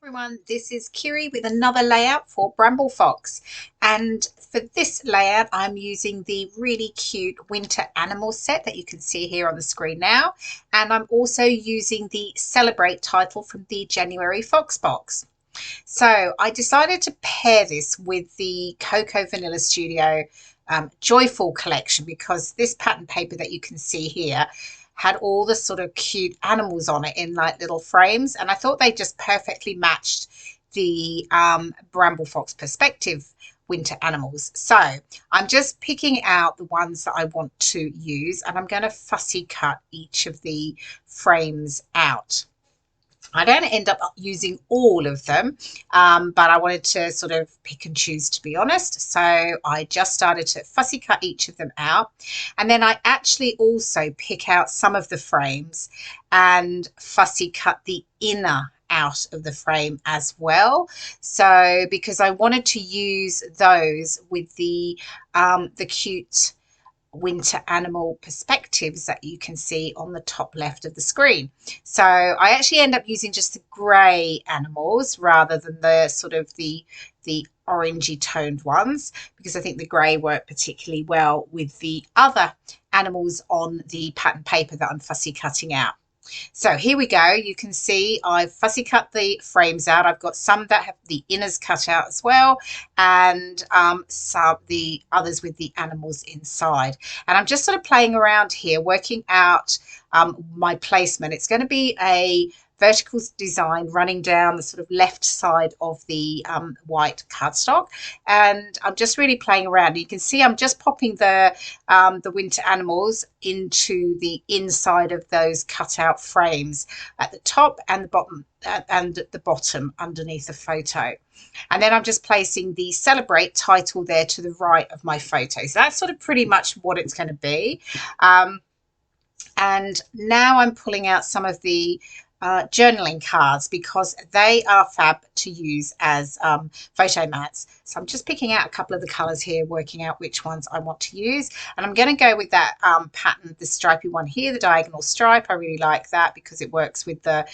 Everyone, this is Kirei with another layout for Bramble Fox, and for this layout I'm using the really cute winter animal set that you can see here on the screen now, and I'm also using the Celebrate title from the January Fox box. So I decided to pair this with the Cocoa Vanilla Studio Joyful collection because this pattern paper that you can see here had all the sort of cute animals on it in like little frames, and I thought they just perfectly matched the Bramble Fox perspective winter animals. So I'm just picking out the ones that I want to use, and I'm going to fussy cut each of the frames out. I don't end up using all of them, but I wanted to sort of pick and choose, to be honest. So I just started to fussy cut each of them out. And then I actually also pick out some of the frames and fussy cut the inner out of the frame as well. So because I wanted to use those with the cute winter animal perspectives that you can see on the top left of the screen. So I actually end up using just the grey animals rather than the sort of the orangey toned ones, because I think the grey work particularly well with the other animals on the pattern paper that I'm fussy cutting out. So here we go. You can see I've fussy cut the frames out. I've got some that have the inners cut out as well, and some the others with the animals inside. And I'm just sort of playing around here, working out my placement. It's going to be a vertical design running down the sort of left side of the white cardstock, and I'm just really playing around. You can see I'm just popping the winter animals into the inside of those cut out frames at the top and the bottom and at the bottom underneath the photo. And then I'm just placing the Celebrate title there to the right of my photo. So that's sort of pretty much what it's going to be. And now I'm pulling out some of the journaling cards because they are fab to use as photo mats. So I'm just picking out a couple of the colours here, working out which ones I want to use. And I'm going to go with that pattern, the stripy one here, the diagonal stripe. I really like that because it works with the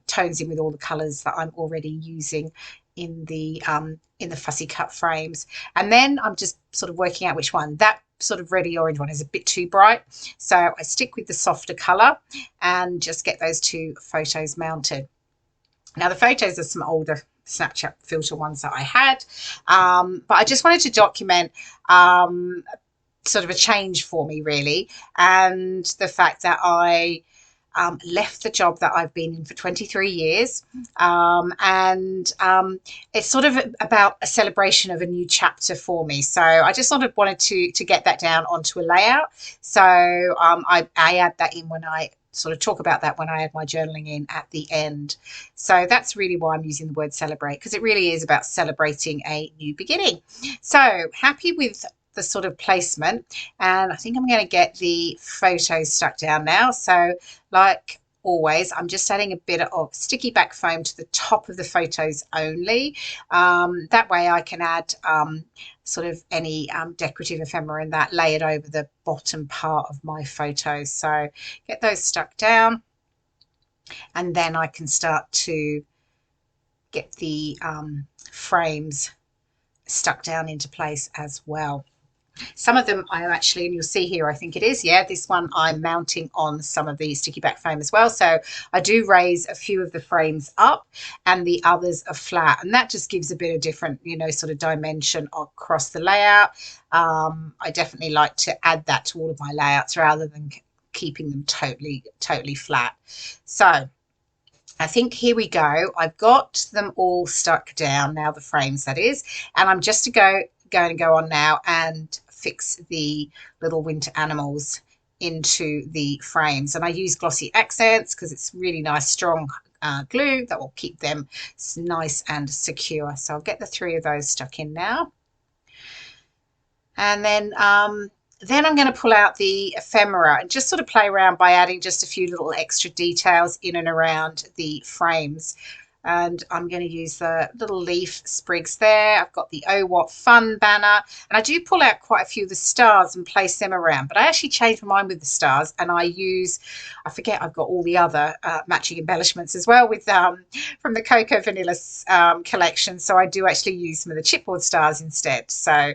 tones in with all the colours that I'm already using in the fussy cut frames. And then I'm just sort of working out which one. That sort of reddy orange one is a bit too bright, so I stick with the softer color and just get those two photos mounted. Now the photos are some older Snapchat filter ones that I had, but I just wanted to document sort of a change for me really, and the fact that I left the job that I've been in for 23 years. And it's sort of about a celebration of a new chapter for me. So I just sort of wanted to get that down onto a layout. So I add that in when I sort of talk about that when I add my journaling in at the end. So that's really why I'm using the word celebrate, because it really is about celebrating a new beginning. So happy with the sort of placement, and I think I'm going to get the photos stuck down now. So like always, I'm just adding a bit of sticky back foam to the top of the photos only. That way I can add sort of any decorative ephemera in that, lay it over the bottom part of my photos. So get those stuck down, and then I can start to get the frames stuck down into place as well. Some of them I actually, and you'll see here, I think it is, yeah, this one I'm mounting on some of the sticky back foam as well. So I do raise a few of the frames up and the others are flat, and that just gives a bit of different, you know, sort of dimension across the layout. I definitely like to add that to all of my layouts rather than keeping them totally flat. So I think here we go. I've got them all stuck down now, the frames that is, and I'm just going to go on now and fix the little winter animals into the frames. And I use glossy accents because it's really nice strong glue that will keep them nice and secure. So I'll get the three of those stuck in now, and then I'm going to pull out the ephemera and just sort of play around by adding just a few little extra details in and around the frames. And I'm going to use the little leaf sprigs there. I've got the Oh What Fun banner, and I do pull out quite a few of the stars and place them around, but I actually changed my mind with the stars, and I forget, I've got all the other matching embellishments as well with from the Cocoa Vanilla collection, so I do actually use some of the chipboard stars instead. So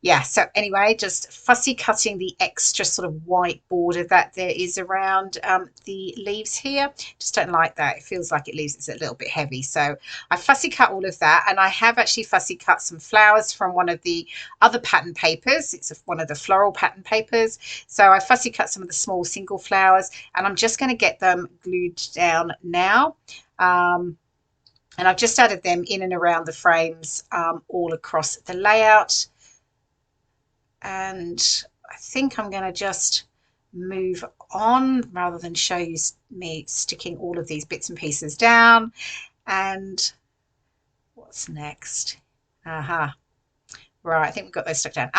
yeah, so anyway, just fussy cutting the extra sort of white border that there is around the leaves here. Just don't like that. It feels like it leaves it a little bit heavy. So I fussy cut all of that, and I have actually fussy cut some flowers from one of the other pattern papers. It's one of the floral pattern papers. So I fussy cut some of the small single flowers, and I'm just going to get them glued down now. And I've just added them in and around the frames all across the layout. And I think I'm going to just move on rather than show you me sticking all of these bits and pieces down. And what's next? Aha. Right, I think we've got those stuck down.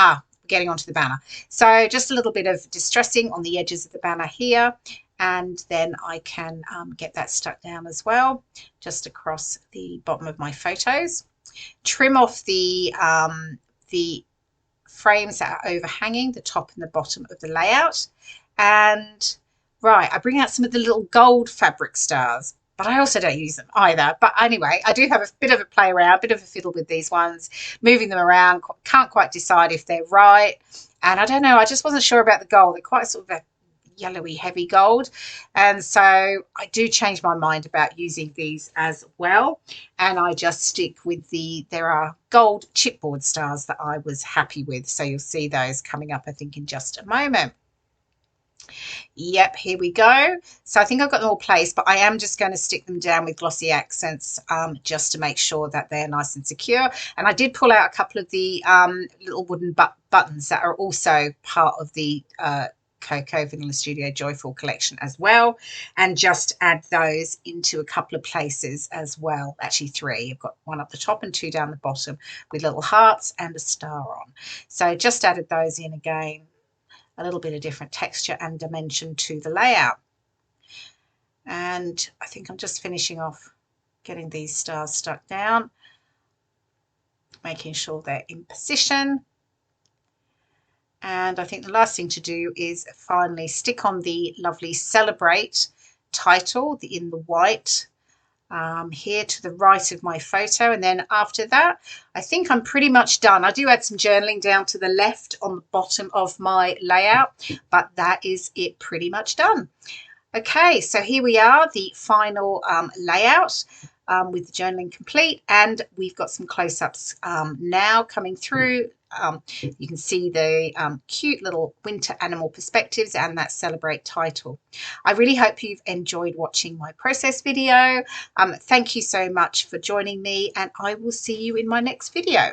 Getting onto the banner. So just a little bit of distressing on the edges of the banner here. And then I can get that stuck down as well, just across the bottom of my photos. Trim off the frames that are overhanging the top and the bottom of the layout. And right, I bring out some of the little gold fabric stars, but I also don't use them either. But anyway, I do have a bit of a play around, a bit of a fiddle with these ones, moving them around, can't quite decide if they're right. And I don't know, I just wasn't sure about the gold. They're quite sort of a yellowy heavy gold, and so I do change my mind about using these as well, and I just stick with there are gold chipboard stars that I was happy with, so you'll see those coming up I think in just a moment. Yep, here we go. So I think I've got them all placed, but I am just going to stick them down with glossy accents just to make sure that they're nice and secure. And I did pull out a couple of the little wooden buttons that are also part of the Cocoa Vanilla Studio Joyful collection as well, and just add those into a couple of places as well. Actually 3. I've got one up the top and 2 down the bottom with little hearts and a star on. So just added those in again. A little bit of different texture and dimension to the layout. And I think I'm just finishing off getting these stars stuck down, making sure they're in position. And I think the last thing to do is finally stick on the lovely Celebrate title in the white here to the right of my photo. And then after that, I think I'm pretty much done. I do add some journaling down to the left on the bottom of my layout, but that is it pretty much done. Okay, so here we are, the final layout with the journaling complete, and we've got some close-ups now coming through. You can see the cute little winter animal perspectives and that Celebrate title. I really hope you've enjoyed watching my process video. Thank you so much for joining me, and I will see you in my next video.